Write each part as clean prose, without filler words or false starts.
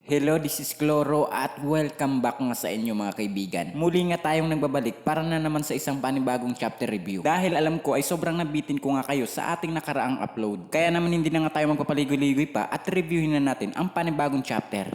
Hello, this is Cloro at welcome back nga sa inyo mga kaibigan. Muli nga tayong nagbabalik para na naman sa isang panibagong chapter review. Dahil alam ko ay sobrang nabitin ko nga kayo sa ating nakaraang upload. Kaya naman hindi na nga tayo magpapaligoy-ligoy pa at reviewin na natin ang panibagong chapter.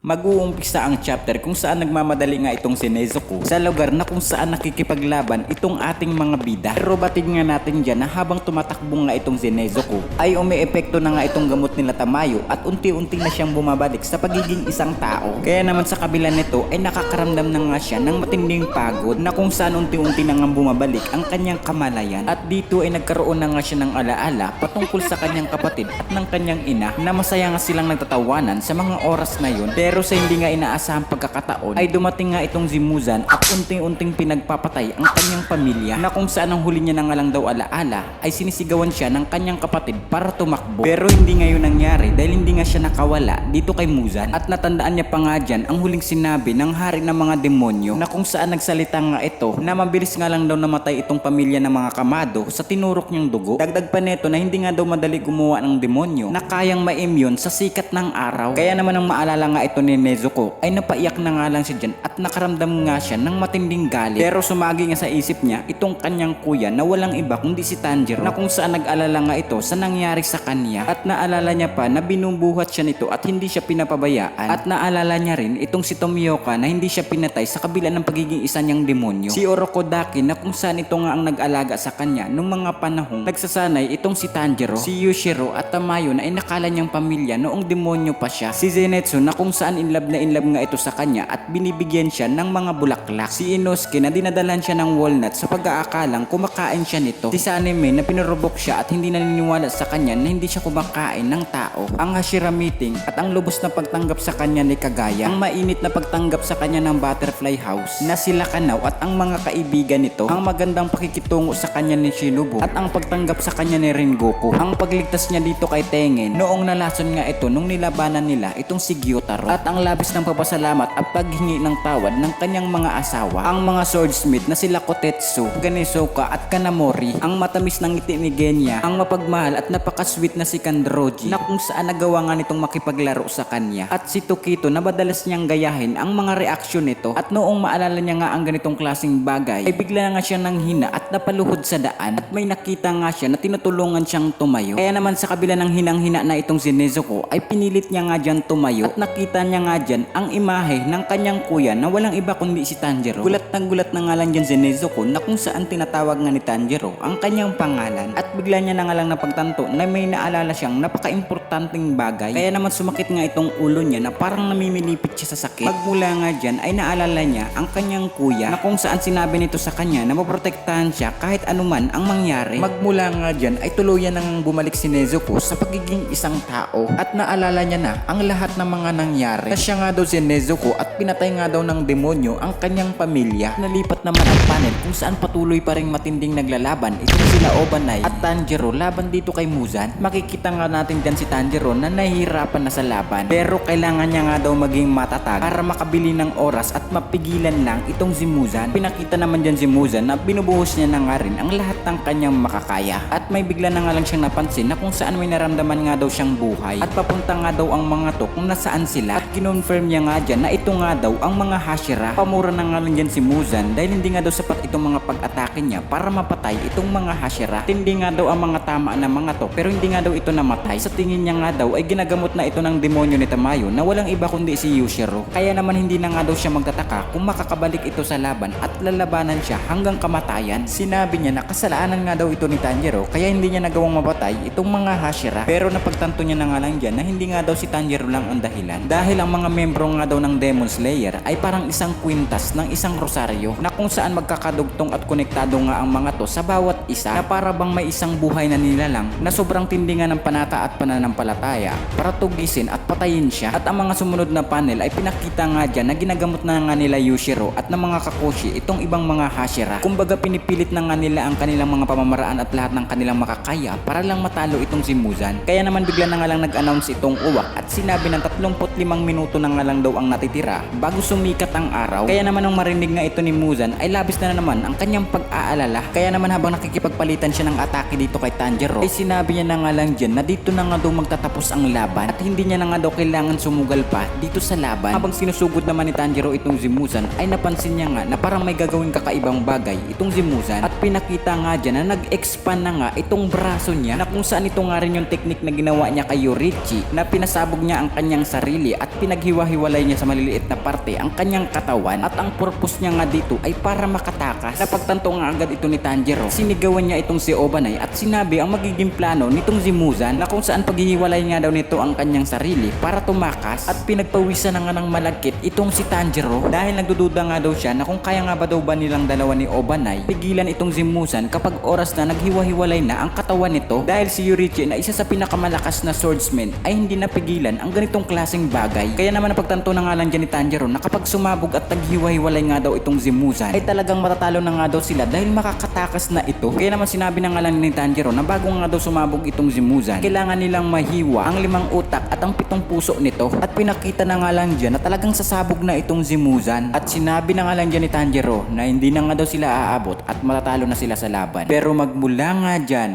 Mag-uumpisa ang chapter kung saan nagmamadali nga itong si Nezuko sa lugar na kung saan nakikipaglaban itong ating mga bida. Pero batid nga natin dyan na habang tumatakbo nga itong si Nezuko ay umiepekto na nga itong gamot nila Tamayo at unti-unti na siyang bumabalik sa pagiging isang tao. Kaya naman sa kabila nito ay nakakaramdam na nga siya ng matinding pagod na kung saan unti-unti na nga bumabalik ang kanyang kamalayan. At dito ay nagkaroon na nga siya ng alaala patungkol sa kanyang kapatid at ng kanyang ina na masaya nga silang nagtatawanan sa mga oras na yun. Pero sa hindi nga inaasahang pagkakataon ay dumating nga itong si Muzan at unting-unting pinagpapatay ang kanyang pamilya na kung saan ang huli niya na nga lang daw alaala ay sinisigawan siya ng kanyang kapatid para tumakbo. Pero hindi nga yun nangyari dahil hindi nga siya nakawala dito kay Muzan at natandaan niya pa nga dyan ang huling sinabi ng hari ng mga demonyo na kung saan nagsalita nga ito na mabilis nga lang daw namatay itong pamilya ng mga Kamado sa tinurok niyang dugo. Dagdag pa neto na hindi nga daw madali gumawa ng demonyo na kayang ma-immune sa sikat ng araw. Kaya naman ang maalala nga ito ni Nezuko ay napaiyak na nga lang siya dyan at nakaramdam nga siya ng matinding galit. Pero sumagi nga sa isip niya itong kanyang kuya na walang iba kundi si Tanjiro na kung saan nag-alala nga ito sa nangyari sa kanya at naalala niya pa na binubuhat siya nito at hindi siya pinapabayaan at naalala niya rin itong si Tomioka na hindi siya pinatay sa kabila ng pagiging isa niyang demonyo. Si Orokodaki na kung saan ito nga ang nag-alaga sa kanya nung mga panahong nagsasanay itong si Tanjiro, si Yushiro at Tamayo na inakala niyang pamilya noong demonyo pa siya. Si Zenitsu na kung saan in love nga ito sa kanya at binibigyan siya ng mga bulaklak. Si Inosuke na dinadalan siya ng walnut sa pag-aakalang kumakain siya nito. Si Sanemi na pinurubok siya at hindi naniniwala sa kanya na hindi siya kumakain ng tao. Ang Hashira meeting at ang lubos na pagtanggap sa kanya ni Kagaya. Ang mainit na pagtanggap sa kanya ng Butterfly House na sila Kanaw at ang mga kaibigan nito. Ang magandang pakikitungo sa kanya ni Shinobu at ang pagtanggap sa kanya ni Rengoku. Ang pagligtas niya dito kay Tengen noong nalason nga ito nung nilabanan nila itong si Gyutaro. At ang labis ng papasalamat at paghingi ng tawad ng kanyang mga asawa, ang mga swordsmith na sila Kotetsu, Ganesoka at Kanamori, ang matamis ng ngiti ni Genya, ang mapagmahal at napakasweet na si Kanroji na kung saan nagawa nga nitong makipaglaro sa kanya, at si Tokito na madalas niyang gayahin ang mga reaksyon nito. At noong maalala niya nga ang ganitong klaseng bagay ay bigla nga siya nang hina at napaluhod sa daan at may nakita nga siya na tinutulungan siyang tumayo. Kaya naman sa kabila ng hinang-hina na itong si Nezuko ay pinilit niya nga dyan tumayo at nakita niya nga dyan ang imahe ng kanyang kuya na walang iba kundi si Tanjiro. Gulat na nga lang dyan si Nezuko na kung saan tinatawag nga ni Tanjiro ang kanyang pangalan at bigla niya na nga lang napagtanto na may naalala siyang napaka-importanting bagay. Kaya naman sumakit nga itong ulo niya na parang namimilipit siya sa sakit. Magmula nga dyan ay naalala niya ang kanyang kuya na kung saan sinabi nito sa kanya na maprotektahan siya kahit anuman ang mangyari. Magmula nga dyan ay tuluyan nang bumalik si Nezuko sa pagiging isang tao at naalala niya na ang lahat ng mga nangyari. Na siya nga daw si Nezuko at pinatay nga daw ng demonyo ang kanyang pamilya. Nalipat naman ang panel kung saan patuloy pa ring matinding naglalaban itong sila Obanai at Tanjiro laban dito kay Muzan. Makikita nga natin dyan si Tanjiro na nahihirapan na sa laban pero kailangan niya nga daw maging matatag para makabili ng oras at mapigilan lang itong si Muzan. Pinakita naman dyan si Muzan na binubuhos niya na nga rin ang lahat ng kanyang makakaya at may bigla na nga lang siyang napansin na kung saan may naramdaman nga daw siyang buhay at papunta nga daw ang mga to kung nasaan sila at kinonfirm niya nga dyan na ito nga daw ang mga Hashira. Pamura na nga lang dyan si Muzan dahil hindi nga daw sapat itong mga pag-atake niya para mapatay itong mga Hashira. Tindi nga daw ang mga tamaan ng mga to pero hindi nga daw ito namatay. Sa tingin niya nga daw ay ginagamot na ito ng demonyo ni Tamayo na walang iba kundi si Yushiro. Kaya naman hindi na nga daw siya magtataka kung makakabalik ito sa laban at lalabanan siya hanggang kamatayan. Sinabi niya na kasalanan nga daw ito ni Tanjiro kaya hindi niya nagawang mapatay itong mga Hashira. Pero napagtanto niya na nga lang dyan na hindi nga daw si Tanjiro lang ang dahilan dahil ang mga membro nga daw ng Demon Slayer ay parang isang kwintas ng isang rosaryo na kung saan magkakadugtong at konektado nga ang mga to sa bawat isa na para bang may isang buhay na nilalang na sobrang tindi nga ng panata at pananampalataya para tugisin at patayin siya. At ang mga sumunod na panel ay pinakita nga dyan na ginagamot na nga nila Yushiro at ng mga Kakoshi itong ibang mga Hashira. Kumbaga pinipilit na nga nila ang kanilang mga pamamaraan at lahat ng kanilang makakaya para lang matalo itong si Muzan. Kaya naman bigla na nga lang nag-announce itong Uwak at sinabi ng 35 minuto na nga lang daw ang natitira bago sumikat ang araw. Kaya naman nung marinig nga ito ni Muzan ay labis na naman ang kanyang pag-aalala. Kaya naman habang nakikipagpalitan siya ng atake dito kay Tanjiro ay sinabi niya na nga lang dyan na dito na nga daw magtatapos ang laban at hindi niya na nga daw kailangan sumugal pa dito sa laban. Habang sinusugod naman ni Tanjiro itong si Muzan ay napansin niya nga na parang may gagawin kakaibang bagay itong si Muzan at pinakita nga dyan na nag-expand na nga itong braso niya na kung saan ito nga rin yung technique na ginawa niya kay Yorichi na pinasabog niya ang kanyang sarili at pinaghiwa-hiwalay niya sa maliliit na parte ang kanyang katawan at ang purpose niya nga dito ay para makatakas. Napagtanto nga agad ito ni Tanjiro. Sinigawan niya itong si Obanai at sinabi ang magiging plano nitong si Muzan na kung saan paghihiwalay nga daw nito ang kanyang sarili para tumakas at pinagpawisan na nga ng malagkit itong si Tanjiro dahil nagdududa nga daw siya na kung kaya nga ba daw ba nilang dalawa ni Obanai pigilan itong si Muzan kapag oras na naghiwa-hiwalay na ang katawan nito dahil si Yorichi na isa sa pinakamalakas na swordsman ay hindi napigilan ang ganitong klaseng bagay. Kaya naman napagtanto na nga lang dyan ni Tanjiro na kapag sumabog at naghiwa-hiwalay nga daw itong si Muzan ay talagang matatalo na nga daw sila dahil makakatakas na ito. Kaya naman sinabi na nga lang ni Tanjiro na bago nga daw sumabog itong si Muzan kailangan nilang mahiwa ang 5 utak at ang 7 puso nito at pinakita na nga lang dyan na talagang sasabog na itong si Muzan at sinabi na nga lang dyan ni Tanjiro na hindi na nga daw sila aabot at matatalo na sila sa laban. Pero magmula nga dyan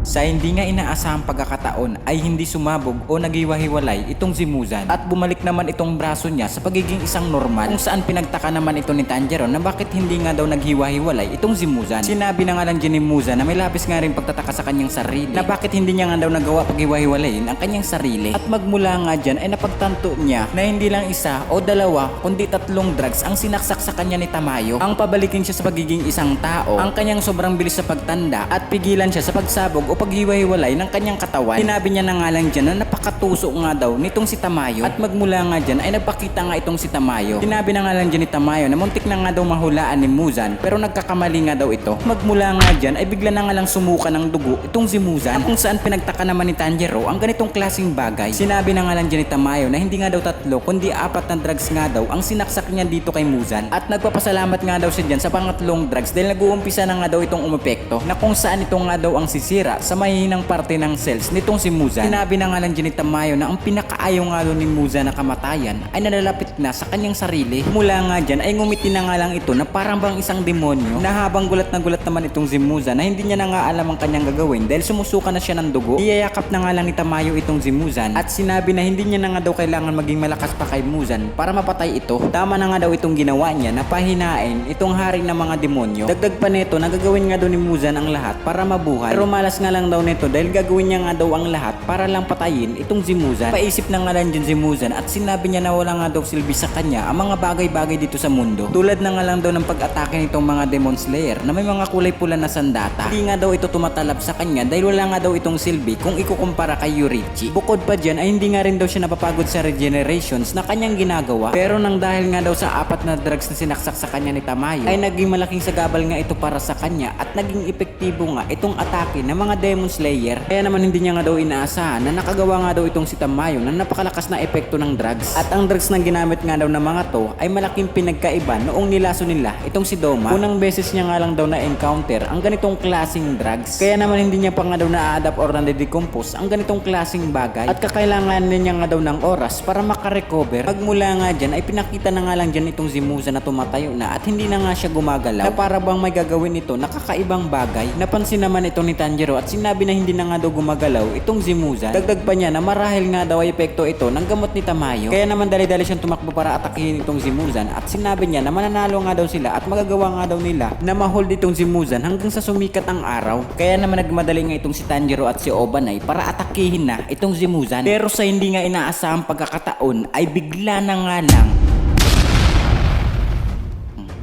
sa hindi nga inaasahang pagkakataon ay hindi sumabog o naghiwa-hiwalay itong si Muzan at bumalik naman itong braso niya sa pagiging isang normal kung saan pinagtaka naman ito ni Tanjiro na bakit hindi nga daw naghiwa-hiwalay itong si Muzan. Sinabi na nga lang dyan ni Muzan na may labis nga rin pagtataka sa kanyang sarili na bakit hindi niya nga daw nagawa paghiwa-hiwalayin ang kanyang sarili at magmula nga dyan ay napagtanto niya na hindi lang isa o dalawa kundi 3 drugs ang sinaksak sa kanya ni Tamayo ang pabalikin siya sa pagiging isang tao, ang kanyang sobrang bilis sa pagtanda at pigilan siya sa pagsabog o paghiwa-hiwalay ng kanyang katawan. Sinabi niya na nga lang dyan na napakatuso nga daw nitong si Tamayo at magmula nga dyan ay nagpakita nga itong si Tamayo. Sinabi na nga lang dyan ni Tamayo na muntik na nga daw mahulaan ni Muzan pero nagkakamali nga daw ito. Magmula nga dyan ay bigla na nga lang sumuka ng dugo itong si Muzan kung saan pinagtaka naman ni Tanjiro ang ganitong klaseng bagay. Sinabi na nga lang dyan ni Tamayo na hindi nga daw 3 kundi 4 na drugs nga daw ang sinaksak niya dito kay Muzan at nagpapasalamat nga daw siya dyan sa pangatlong drugs dahil nag-uumpisa na nga daw itong umepekto na kung saan ito nga daw ang sisira sa mahihinang parte ng cells nitong si Muzan. Sinabi na nga lang dyan ni Tamayo na ang pinakaayaw nga daw ni Muzan na kamatayan ay nalalapit na sa kanyang sarili. Mula nga dyan ay ngumiti na nga lang ito na parang bang isang demonyo na habang gulat na gulat naman itong si Muzan na hindi niya na nga alam ang kanyang gagawin dahil sumusuka na siya ng dugo. Iyayakap na nga lang ni Tamayo itong si Muzan at sinabi na hindi niya na nga daw kailangan maging malakas pa kay Muzan para mapatay ito. Tama na nga daw itong ginawa niya na pahinain itong hari ng mga demonyo. Dagdag pa nito na gagawin nga daw ni Muzan ang lahat para mabuhay pero malas nga lang daw nito dahil gagawin niya nga daw ang lahat para lang patayin itong si Muzan. Paisip na nga lang dyan si Muzan at sinabi niya na wala nga daw silbi sa kanya ang mga bagay-bagay dito sa mundo. Tulad na nga lang daw ng pag-atake nitong mga Demon Slayer na may mga kulay pula na sandata. Hindi nga daw ito tumatalab sa kanya dahil wala nga daw itong silbi kung ikukumpara kay Yorichi. Bukod pa dyan ay hindi nga rin daw siya napapagod sa regenerations na kanyang ginagawa pero nang dahil nga daw sa 4 na drugs na sinaksak sa kanya ni Tamayo ay naging malaking sagabal nga ito para sa kanya at naging epektibo nga itong atake ng mga Demon Slayer. Kaya naman hindi niya nga daw inaasahan na nakagawa nga daw itong si Tamayo ng napakalakas na epekto ng drugs. At ang drugs na ginamit nga daw ng mga to ay malaking pinagkaiba noong nilaso nila itong si Doma. Unang beses niya nga lang daw na-encounter ang ganitong klaseng drugs. Kaya naman hindi niya pa nga daw na-adapt or na-decompose ang ganitong klaseng bagay at kakailangan niya nga daw ng oras para makarecover. Pagmula nga dyan ay pinakita na nga lang dyan itong si Muzan na tumatayo na at hindi na nga siya gumagalaw na para bang may gagawin ito na kakaibang bagay. Napansin naman ito ni Tanjiro at sinabi na hindi na nga daw gumagalaw itong si Muzan. Dagdag pa niya na marahil nga daw ay epekto ito ng gamot ni Tamayo. Kaya naman dali-dali siyang tumakbo para atakihin itong si Muzan at sinabi niya na mananalo nga daw sila at magagawa nga daw nila na ma-hold itong si Muzan hanggang sa sumikat ang araw. Kaya naman nagmadali nga itong si Tanjiro at si Obanai para atakihin na itong si Muzan. Pero sa hindi nga inaasahang pagkakataon ay bigla na nga lang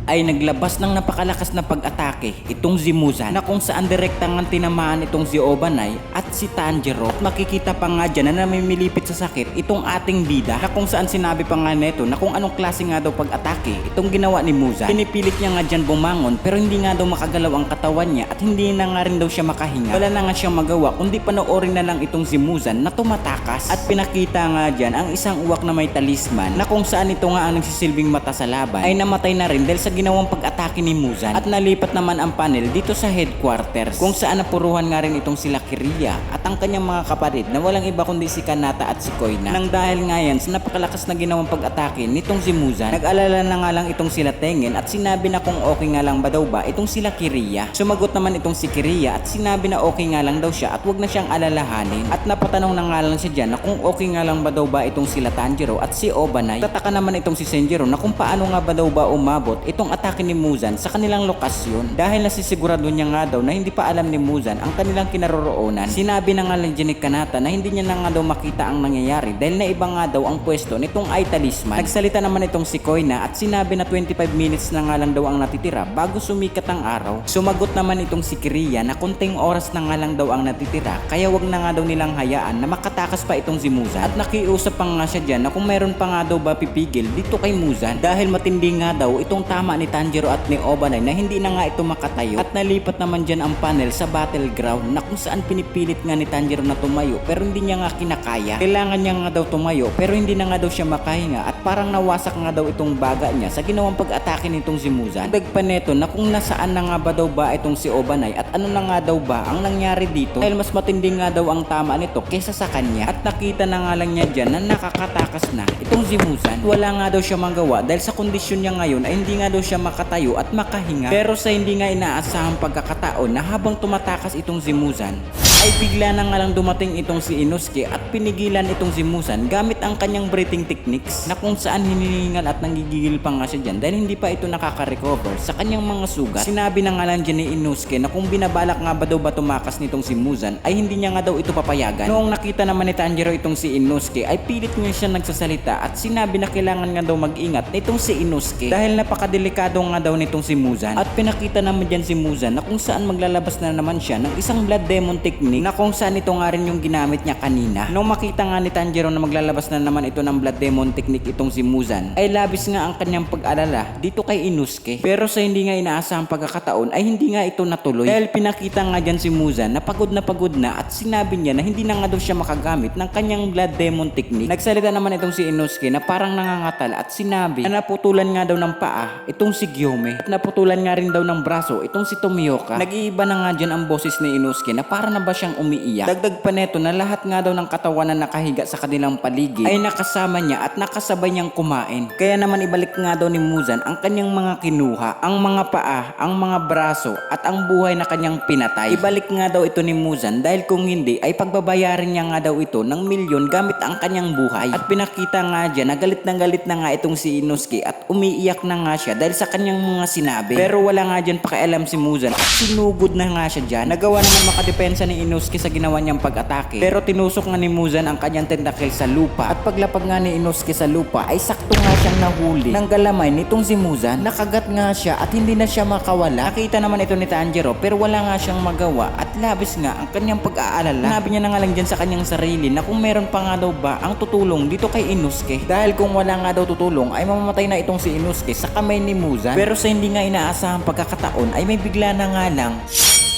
ay naglabas ng napakalakas na pag-atake itong si Muzan na kung saan direktang tinamaan itong si Obanai at si Tanjiro at makikita pa nga dyan na namimilipit sa sakit itong ating bida na kung saan sinabi pa nga neto na kung anong klase nga daw pag-atake itong ginawa ni Muzan. Pinipilit niya nga dyan bumangon pero hindi nga daw makagalaw ang katawan niya at hindi na nga rin daw siya makahinga. Wala na nga siyang magawa kundi panoorin na lang itong si Muzan na tumatakas at pinakita nga dyan ang isang uwak na may talisman na kung saan ito nga ang nagsisilbing mata sa laban ay namatay na rin dahil sa ginawang pag-atake ni Muzan at nalipat naman ang panel dito sa headquarters kung saan napuruhan nga rin itong sila Kiriya at ang kanyang mga kapatid na walang iba kundi si Kanata at si Koina. Nang dahil nga yan sa napakalakas na ginawang pag-atake nitong si Muzan, nag-alala na nga lang itong sila Tengen at sinabi na kung okay nga lang ba daw ba itong sila Kiriya. Sumagot naman itong si Kiriya at sinabi na okay nga lang daw siya at wag na siyang alalahanin. At napatanong na nga lang siya dyan na kung okay nga lang ba daw ba itong sila Tanjiro at si Obanai. Tataka naman itong si Senjiro na kung paano nga ba daw ba umabot itong atake ni Muzan sa kanilang lokasyon. Dahil nasisigurado niya nga daw na hindi pa alam ni Muzan ang kanilang kinaroroonan. Sinabi na nga lang dyan ni Kanata na hindi niya na nga daw makita ang nangyayari dahil naiba nga daw ang pwesto nitong Eye Talisman. Nagsalita naman itong si Koina at sinabi na 25 minutes na nga lang daw ang natitira bago sumikat ang araw. Sumagot naman itong si Kiriya na konting oras na nga lang daw ang natitira kaya wag na nga daw nilang hayaan na makatakas pa itong si Muzan. At nakiusap pa nga siya dyan na kung meron pa nga daw ba pipigil dito kay Muzan dahil matindi nga daw itong tama ni Tanjiro at ni Obanai na hindi na nga ito makatayo. At nalipat naman dyan ang panel sa battleground na kung saan pinipilit nga ni Tanjiro na tumayo pero hindi niya nga kinakaya. Kailangan niya nga daw tumayo pero hindi na nga daw siya makahinga at parang nawasak nga daw itong baga niya sa ginawang pag-atake nitong si Muzan. Dagdag pa neto na kung nasaan na nga ba daw ba itong si Obanai at ano na nga daw ba ang nangyari dito dahil mas matindi nga daw ang tama nito kaysa sa kanya. At nakita na nga lang niya dyan na nakakatakas na itong si Muzan. Wala nga daw siya magawa dahil sa kondisyon niya ngayon ay hindi nga daw siya makatayo at makahinga. Pero sa hindi nga inaasahang pagkakataon na habang tumatakas itong si Muzan ay bigla na nga lang dumating itong si Inosuke at pinigilan itong si Muzan gamit ang kanyang breathing techniques na kung saan hinihingal at nanggigigil pa nga siya dyan dahil hindi pa ito nakaka-recover sa kanyang mga sugat. Sinabi na nga lang dyan ni Inosuke na kung binabalak nga ba daw ba tumakas nitong si Muzan ay hindi niya nga daw ito papayagan. Noong nakita naman ni Tanjiro itong si Inosuke ay pilit nga siya nagsasalita at sinabi na kailangan nga daw mag-ingat nitong si Inosuke dahil napakadelikado nga daw nitong si Muzan. At pinakita naman dyan si Muzan na kung saan maglalabas na naman siya ng isang blood demon technique na kung saan ito nga rin yung ginamit niya kanina. Nung makita nga ni Tanjiro na maglalabas na naman ito ng blood demon technique itong si Muzan ay labis nga ang kanyang pag-alala dito kay Inosuke. Pero sa hindi nga inaasahang pagkakataon ay hindi nga ito natuloy dahil pinakita nga dyan si Muzan na pagod na at sinabi niya na hindi na nga daw siya makagamit ng kanyang blood demon technique. Nagsalita naman itong si Inosuke na parang nangangatal at sinabi na naputulan nga daw ng paa itong si Gyome at naputulan nga rin daw ng braso itong si Tomioka. Nag-iiba na nga dyan ang boses ni Inosuke na para na ba siyang umiiyak. Dagdag pa neto na lahat nga daw ng katawan na nakahiga sa kanilang paligid ay nakasama niya at nakasabay niyang kumain. Kaya naman ibalik nga daw ni Muzan ang kanyang mga kinuha, ang mga paa, ang mga braso at ang buhay na kanyang pinatay. Ibalik nga daw ito ni Muzan dahil kung hindi ay pagbabayarin niya nga daw ito ng milyon gamit ang kanyang buhay. At pinakita nga dyan na galit na nga itong si Inosuke at umiiyak na nga siya dahil sa kanyang mga sinabi. Pero wala nga dyan pakialam si Muzan at sinugod na nga siya dyan. Nagawa naman makadepensa ni Inosuke sa ginawa niyang pag-atake pero tinusok nga ni Muzan ang kanyang tentacle sa lupa at paglapag nga ni Inosuke sa lupa ay sakto nga siyang nahuli ng galamay nitong si Muzan. Nakagat nga siya at hindi na siya makawala. Nakita naman ito ni Tanjiro pero wala nga siyang magawa at labis nga ang kanyang pag-aalala. Sabi niya na nga lang dyan sa kanyang sarili na kung meron pa nga daw ba ang tutulong dito kay Inosuke dahil kung wala nga daw tutulong ay mamamatay na itong si Inosuke sa kamay ni Muzan. Pero sa hindi nga inaasahang pagkakataon ay may bigla na nga lang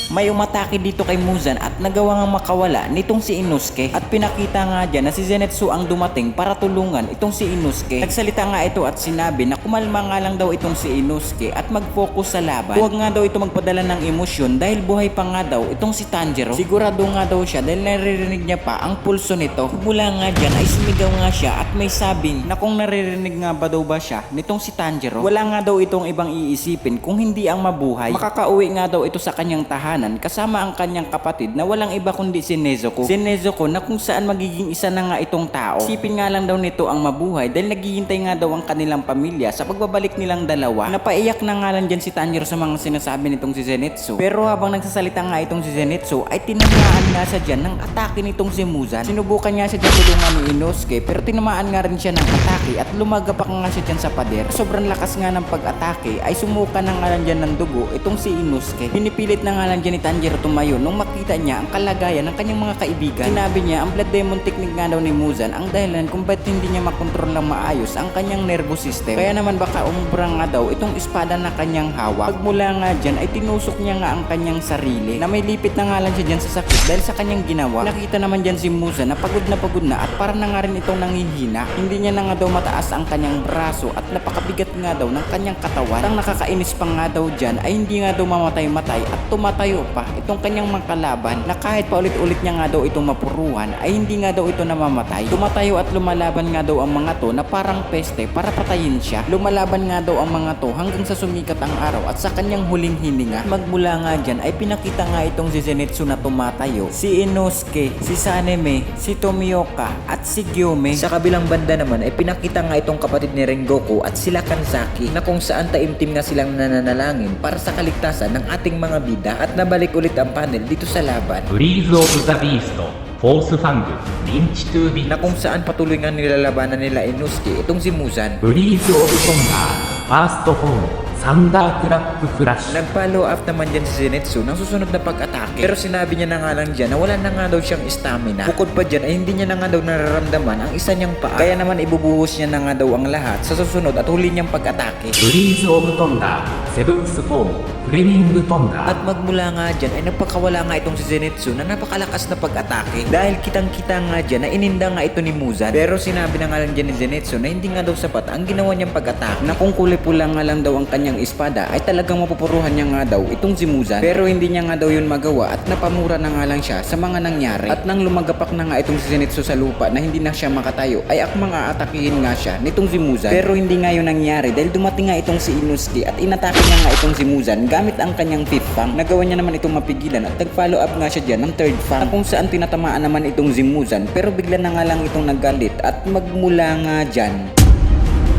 may umatake dito kay Muzan at nagawa nga makawala nitong si Inosuke. At pinakita nga dyan na si Zenitsu ang dumating para tulungan itong si Inosuke. Nagsalita nga ito at sinabi na kumalma nga lang daw itong si Inosuke at mag-focus sa laban. Huwag nga daw ito magpadala ng emosyon dahil buhay pa nga daw itong si Tanjiro. Sigurado nga daw siya dahil naririnig niya pa ang pulso nito. Mula nga dyan ay sumigaw nga siya at may sabing na kung naririnig nga ba daw ba siya nitong si Tanjiro, wala nga daw itong ibang iisipin kung hindi ang mabuhay. Makakauwi nga daw ito sa kanyang tahanan kasama ang kanyang kapatid na walang iba kundi si Nezuko. Si Nezuko na kung saan magiging isa na nga itong tao. Isipin nga lang daw nito ang mabuhay dahil naghihintay nga daw ang kanilang pamilya sa pagbabalik nilang dalawa. Napaiyak na nga lang dyan si Tanjiro sa mga sinasabi nitong si Zenitsu. Pero habang nagsasalita nga itong si Zenitsu ay tinamaan nga siya dyan ng atake nitong si Muzan. Sinubukan niya siya dyan tulungan ni Inosuke pero tinamaan nga rin siya ng atake at lumagapak nga siya dyan sa pader. Sobrang lakas nga ng pag-atake ay sumuka na nga lang dyan ng dugo itong si Inosuke. Pinipilit na nga lang dyan ni Tanjiro tumayo nung makita niya ang kalagayan ng kanyang mga kaibigan. Sinabi niya ang blood demon technique nga daw ni Muzan ang dahilan kung ba't hindi niya makontrol lang maayos ang kanyang nervous system. Kaya naman baka umubra nga daw itong espada na kanyang hawak. Pagmula nga dyan ay tinusok niya nga ang kanyang sarili na may lipit na nga lang siya dyan sa sakit dahil sa kanyang ginawa. Nakita naman dyan si Muzan na pagod na at parang na nga rin itong nanghihina. Hindi niya na nga daw mataas ang kanyang braso at napakabigat nga daw ng kanyang katawan. Ang nakakainis pa nga daw dyan ay hindi nga daw mamatay at tumatayo tumatayo pa itong kanyang mga kalaban na kahit pa ulit-ulit niya nga daw itong mapuruhan ay hindi nga daw ito namamatay. Tumatayo at lumalaban nga daw ang mga to na parang peste para patayin siya. Lumalaban nga daw ang mga to hanggang sa sumikat ang araw at sa kanyang huling hininga. Magmula nga dyan ay pinakita nga itong si Zenitsu na tumatayo, si Inosuke, si Saneme, si Tomioka at si Gyume. Sa kabilang banda naman ay pinakita nga itong kapatid ni Rengoku at sila Kanzaki na kung saan taimtim nga silang nananalangin para sa kaligtasan ng ating mga bida at nabalik ulit ang panel dito sa laban. Breeze of the Beast, Force Fang, Lynch to be. Na kung saan patuloy nga nilalabanan nila Inosuke itong si Muzan. Breeze of Thunder, First Form, Thunderclap Flash. Nag-follow up naman dyan si Zenitsu ng susunod na pag-atake. Pero sinabi niya na nga lang dyan na wala na nga daw siyang stamina. Bukod pa dyan ay hindi niya na nga daw nararamdaman ang isa niyang paa. Kaya naman ibubuhos niya na nga daw ang lahat sa susunod at huli niyang pag-atake. Breeze of Thunder, Seventh Form, Flaming Thunder. At magmula nga dyan ay nagpakawala nga itong si Zenitsu na napakalakas na pag-atake. Dahil kitang-kita nga dyan na ininda nga ito ni Muzan. Pero sinabi na nga lang dyan ni Zenitsu na hindi nga daw sapat ang ginawa niyang pag-atake. Na kung kulay pula nga lang daw ang kanyang espada ay talagang mapupuruhan niya nga daw itong si Muzan. Pero hindi niya nga daw yun magawa at napamura na nga lang siya sa mga nangyari. At nang lumagapak na nga itong si Zenitsu sa lupa na hindi na siya makatayo ay akmang aatakihin nga siya nitong si Muzan. Pero hindi nga yun nangyari dahil dumating nga itong si Inosuke at inatake niya nga itong si Muzan gamit ang kanyang fifth fang. Nagawa niya naman itong mapigilan at nag-follow up nga siya dyan ng third fang na kung saan tinatamaan naman itong si Muzan pero bigla na nga lang itong nagalit at magmula nga dyan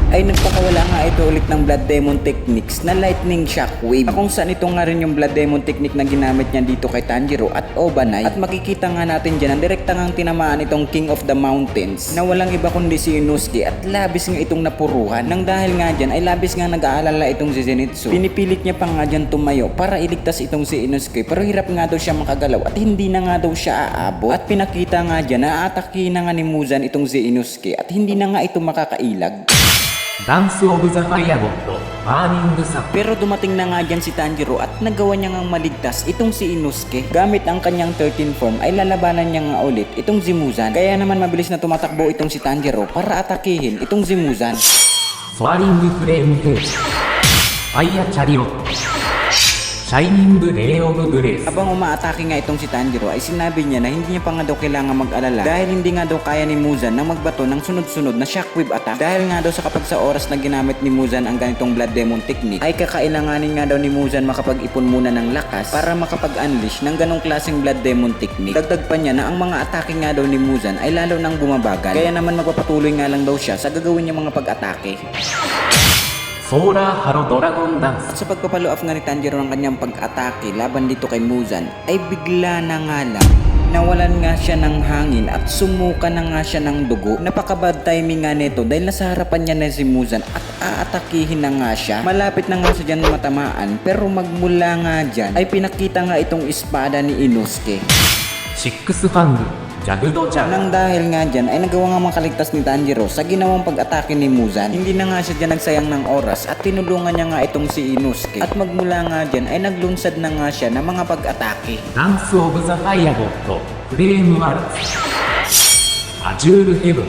ay nagpakawala nga ito ulit ng Blood Demon Techniques na Lightning Shockwave. Kung saan ito nga rin yung Blood Demon Technique na ginamit niya dito kay Tanjiro at Obanai. At makikita nga natin dyan ang direkta ngang tinamaan itong King of the Mountains na walang iba kundi si Inosuke at labis nga itong napuruhan. Nang dahil nga dyan ay labis nga nag-aalala itong si Zenitsu. Pinipilit niya pa nga dyan tumayo para iligtas itong si Inosuke pero hirap nga daw siya makagalaw at hindi na nga daw siya aabot. At pinakita nga dyan na atake na nga ni Muzan itong si Inosuke at hindi na nga ito makakailag. Dance of the Fireball, Burning Sun. Pero dumating na nga dyan si Tanjiro at nagawa niya ngang maligtas itong si Inosuke. Gamit ang kanyang 13 form ay lalabanan niya nga ulit itong si Muzan. Kaya naman mabilis na tumatakbo itong si Tanjiro para atakihin itong si Muzan. Soaring Flame Head, Fire Chariot, Shining Ray of Grace. Habang umaatake nga itong si Tanjiro ay sinabi niya na hindi niya pa nga daw kailangan mag-alala dahil hindi nga daw kaya ni Muzan na magbato ng sunod-sunod na shockwave attack. Dahil nga daw sa kapag sa oras na ginamit ni Muzan ang ganitong Blood Demon Technique ay kakailanganin nga daw ni Muzan makapag-ipon muna ng lakas para makapag-unleash ng ganong klaseng Blood Demon Technique. Dagdag pa niya na ang mga atake nga daw ni Muzan ay lalo nang bumabagal. Kaya naman magpapatuloy nga lang daw siya sa gagawin niyang mga pag-atake. Solar Haro Dragon Dance. At sa pagpapalo off nga ni Tanjiro ng kanyang pag-atake laban dito kay Muzan ay bigla na nga lang nawalan nga siya ng hangin at sumuka na nga siya ng dugo. Napaka-bad timing nga nito dahil nasa harapan niya na si Muzan at aatakihin na nga siya. Malapit na nga siya dyan matamaan pero magmula nga dyan ay pinakita nga itong espada ni Inosuke. Six Fang, Jagudo Jab. Nang dahil nga dyan ay nagawa nga makaligtas ni Tanjiro sa ginawang pag-atake ni Muzan. Hindi na nga siya dyan nagsayang ng oras at tinulungan niya nga itong si Inosuke. At magmula nga dyan ay naglunsad na nga siya ng mga pag-atake. Dance of the Fireball, Flame Arts, Azure Heaven,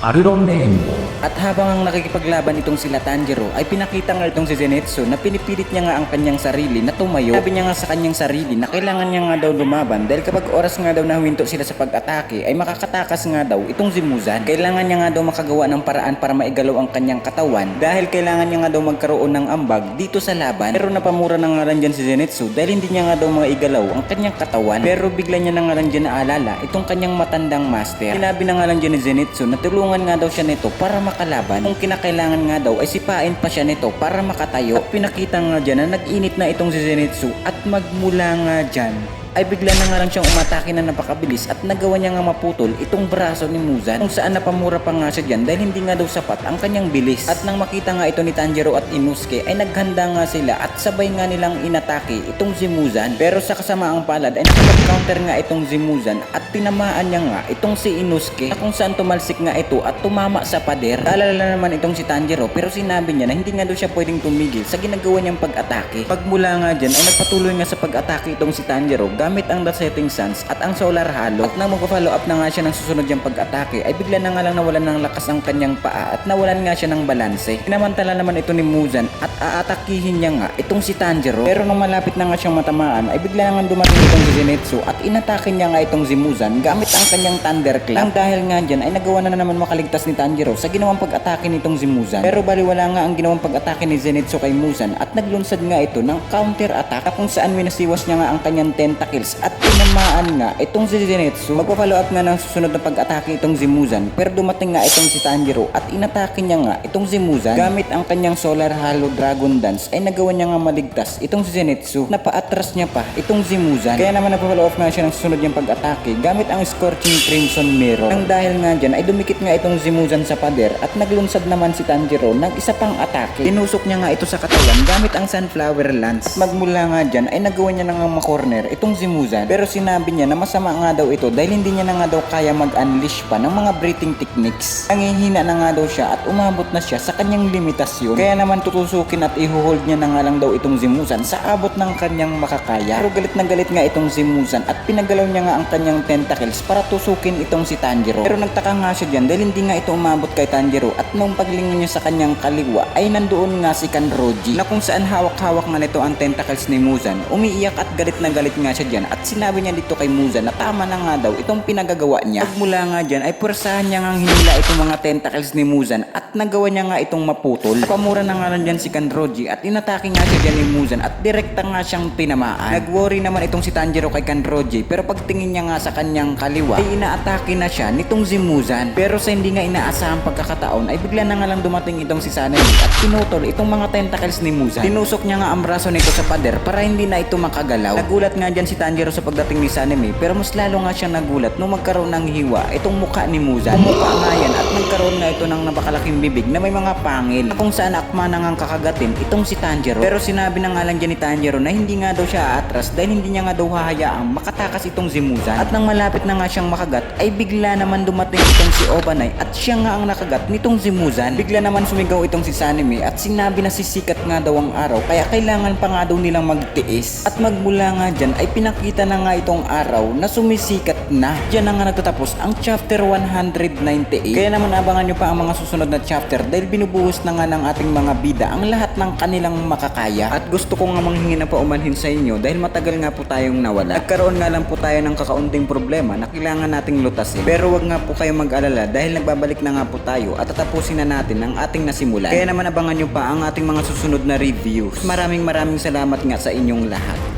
Arlon Rainbow. At habang ang nakikipaglaban itong sila Tanjiro ay pinakita nga itong si Zenitsu na pinipilit niya nga ang kanyang sarili na tumayo. Sabi niya nga sa kanyang sarili na kailangan niya nga daw lumaban dahil kapag oras nga daw na huminto sila sa pag-atake ay makakatakas nga daw itong si Muzan. Kailangan niya nga daw makagawa ng paraan para maigalaw ang kanyang katawan dahil kailangan niya nga daw magkaroon ng ambag dito sa laban. Pero napamura na nga lang dyan si Zenitsu dahil hindi niya nga daw maigalaw ang kanyang katawan. Pero bigla niya na nga lang dyan naalala itong kanyang matandang master. Sinabi na nga lang dyan ni Zenitsu na tulungan nga daw siya nito para makalaban. Kung kinakailangan nga daw ay sipain pa siya nito para makatayo. At pinakita nga dyan na nag-init na itong si Zenitsu at magmula nga dyan ay bigla na nga lang siyang umatake na napakabilis at nagawa niya nga maputol itong braso ni Muzan kung saan napamura pa nga siya dyan dahil hindi nga daw sapat ang kanyang bilis. At nang makita nga ito ni Tanjiro at Inosuke ay naghanda nga sila at sabay nga nilang inatake itong si Muzan. Pero sa kasamaang palad ay nakapag-counter nga itong si Muzan at tinamaan niya nga itong si Inosuke na kung saan tumalsik nga ito at tumama sa pader. Alala naman itong si Tanjiro pero sinabi niya na hindi nga daw siya pwedeng tumigil sa ginagawa niyang pag-atake. Pagmula nga dyan ay nagpatuloy nga sa pag-atake itong si Tanjiro gamit ang The Setting Suns at ang Solar Hollow. At nang mag-follow up na nga siya ng susunod niyang pag-atake ay bigla na nga lang nawalan ng lakas ang kanyang paa at nawalan nga siya ng balanse. Pinamantala naman ito ni Muzan at aatakihin niya nga itong si Tanjiro. Pero nung malapit na nga siyang matamaan ay bigla na nga dumating itong si Zenitsu at inatake niya nga itong si Muzan gamit ang kanyang Thunderclap. Ang dahil nga dyan ay nagawa na naman makaligtas ni Tanjiro sa ginawang pag-atake nitong si Muzan. Pero baliwala nga ang ginawang pag-atake ni Zenitsu kay Muzan at naglunsad nga ito ng counter-attack kung saan minasiwas niya nga ang kanyang tentacles at tinamaan nga itong si Zenitsu. Magpa-follow up nga ng susunod na pag-atake itong si Muzan pero dumating nga itong si Tanjiro at inatake niya nga itong si Muzan gamit ang kanyang Solar Hollow Dragon Dance ay nagawa niya nga maligtas itong si Zenitsu na paatras niya pa itong si Muzan. Kaya naman nagpa-follow up nga siya ng susunod niyang pag-atake gamit ang Scorching Crimson Mirror. Ang dahil nga dyan ay dumikit nga itong si Muzan sa pader at naglunsad naman si Tanjiro ng isa pang atake. Tinusok niya nga ito sa katawan gamit ang Sunflower Lance. Magmula nga dyan ay nagawa niya na nga makorner itong si Muzan pero sinabi niya na masama nga daw ito dahil hindi niya na nga daw kaya mag-unleash pa ng mga breathing techniques. Nangihina na nga daw siya at umabot na siya sa kanyang limitasyon. Kaya naman tutusukin at ihuhold niya na nga lang daw itong si Muzan sa abot ng kanyang makakaya. Pero galit na galit nga itong si Muzan at pinagalaw niya nga ang kanyang tentacles para tusukin itong si Tanjiro. Pero nagtaka nga siya dyan dahil hindi nga ito umabot kay Tanjiro at nung paglingon niya sa kanyang kaliwa ay nandoon nga si Kanroji na kung saan hawak-hawak nga nito ang tentacles ni Muzan. Umiiyak at galit na galit nga siya dyan at sinabi niya dito kay Muzan na tama na nga daw itong pinagagawa niya. Pagmula nga dyan ay pwersahan niya nga hinila itong mga tentacles ni Muzan at nagawa niya nga itong maputol. Pamura na nga lang dyan si Kanroji at inatake nga siya dyan ni Muzan at direkta nga siyang tinamaan. Nag-worry naman itong si Tanjiro kay Kanroji pero pagtingin niya nga sa kanyang kaliwa ay inaatake na siya nitong si Muzan. Pero sa hindi nga inaasahang pagkakataon ay bigla na nga lang dumating itong si Sanemi at pinutol itong mga tentacles ni Muzan. Tinusok niya nga ang braso nito sa pader para hindi na ito makagalaw. Nagulat nga dyan si Tanjiro sa pagdating ni Sanemi pero mas lalo nga siyang nagulat nung magkaroon ng hiwa itong mukha ni Muzan. Pumukha nga yan at nagkaroon nga ito ng napakalaking bibig na may mga pangil kung saan akma na nga kakagatin itong si Tanjiro. Pero sinabi na nga lang dyan ni Tanjiro na hindi nga daw siya aatras dahil hindi niya nga daw hahayaang makatakas itong si Muzan. At nang malapit na nga siyang makagat ay bigla naman dumating itong si Obanai at siya nga ang nakagat nitong si Muzan. Bigla naman sumigaw itong si Sanemi at sinabi na sisikat nga daw ang araw kaya kailangan pa nga daw nilang magtiis. At magmula nga dyan ay pinakita na nga itong araw na sumisikat na. Diyan na nga nagtatapos ang chapter 198. Kaya naman abangan nyo pa ang mga susunod na chapter dahil binubuhos na nga ng ating mga bida ang lahat ng kanilang makakaya. At gusto ko nga manghingi na paumanhin sa inyo dahil matagal nga po tayong nawala. Nagkaroon nga lang po tayo ng kakaunting problema na kailangan nating lutasin. Pero wag nga po kayong mag-alala dahil nagbabalik na nga po tayo at tatapusin na natin ang ating nasimulan. Kaya naman abangan nyo pa ang ating mga susunod na reviews. Maraming salamat nga sa inyong lahat.